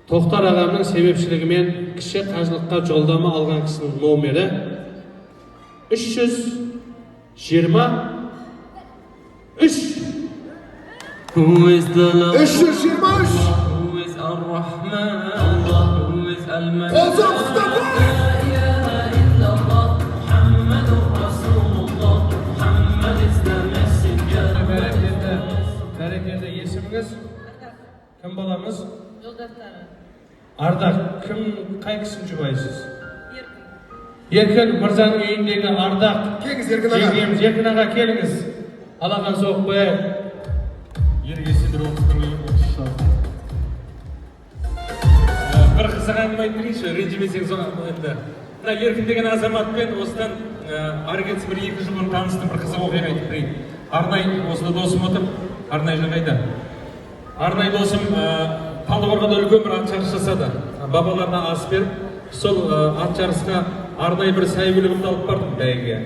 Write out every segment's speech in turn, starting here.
Тоқтар ағамның себепшілігімен кіші қажылыққа жолдама алған кісінің номері 323. Who is the love? 323. Who is Ar-Rahman? Who is Al-Manan? Olsun Mustafa. Berekede есіміңіз? Кім боламыз? Жолдастары. Ардақ, кім қай кісін жұбайсыз? Еркін мырзаның үйіндегі Ардақ. Келіңіз Еркін аға. Жеңгеміз Еркін аға келіңіз. Алақан соғып қояйық. Бір қызық әңгіме айтып берейінші, ренжімесең соған енді. Мына Еркін деген азаматпен осыдан ары кетсе бір 2 жыл бұрын таныстым, бір қызық оқиға айтып берейін. Арнай осында досым отыр, Арнай жағайда. Арнай досым Талдықорғанда үлкен бір ат жарыс жасады. Бабаларына ас беріп, сол ат жарысқа Арнай бір сәйгүлігімді алып бардым бәйгеге.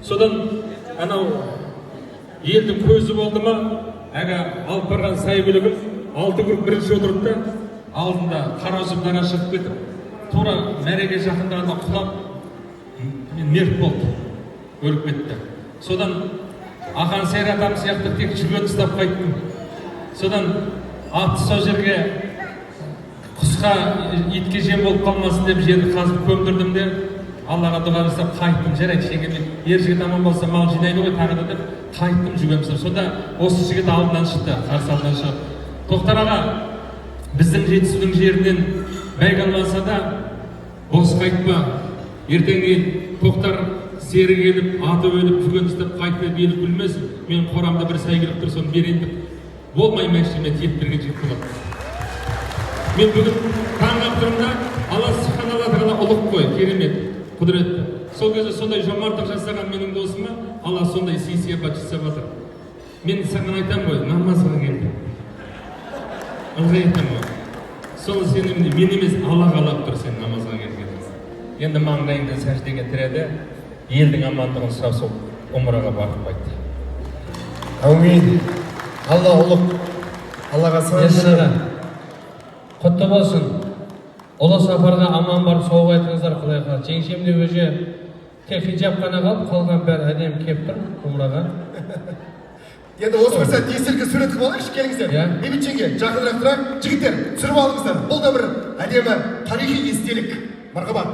Содан анау елдің көзі болды ма, әгі алып барған сәйгүлігім 6 grup бірінші отырды да, алдында қара үзіп дана шығып кетіп, тура мәреге жақындағанда құлап, мерт болды, өліп кетті. Содан Ақан Сейір атам сияқты тек жүгет ұстап қайттым. Содан атты сол жерге құсқа итке жем болып қалмасын деп жерді қазып көмдірдім де, Аллаға дұға жасап қайттым. Жарайды, шеңгемен ер жігіт аман болса мал жинайды ғой тағы да деп қайттым жүгемсіп. Сонда осы жігіт алдынан шықты, қарсы алдынан шығып. Тоқтар аға, біздің жетісудың жерінен бәйге алмаса да бос қайтпа. Ертеңген Тоқтар сері келіп, аты өліп, жүген ұстап қайтты, белі күлмесін. Мен қорамда бір сәйгілік тұр, соны берейін деп. Болмай мәшіме тиіп берген жігіт болады. Мен бүгін таңғап тұрмын да, Алла Субхана Тағала ұлық қой, керемет, құдіретті. Сол кезде сондай жомарттық жасаған менің досыма Алла сондай сый-сияпат жасап жатыр. Мен саған айтам ғой, намазға келді. Ылғи айтам ғой. Сол сенің мен емес Алла қалап тұр сен намазға келген. Енді маңдайыңды сәждеге тіреді, елдің амандығын сұрап сол умраға барып қайтты. Әумин. Алла ұлық. Аллаға Еркін аға, құтты болсын. Ұлы сапарға аман барып соғып айтыңыздар Құдай қаласа. Жеңшем де өзі тек хиджаб қана қалып, қалған бәрі әдемі келіп тұр умраға. Енді осы бір сәт естелікке сурет қылып алайықшы, келіңіздер. Бейбіт жеңге, жақынырақ тұрайық. Жігіттер, түсіріп алыңыздар. Бұл да бір әдемі тарихи естелік. Мархабат.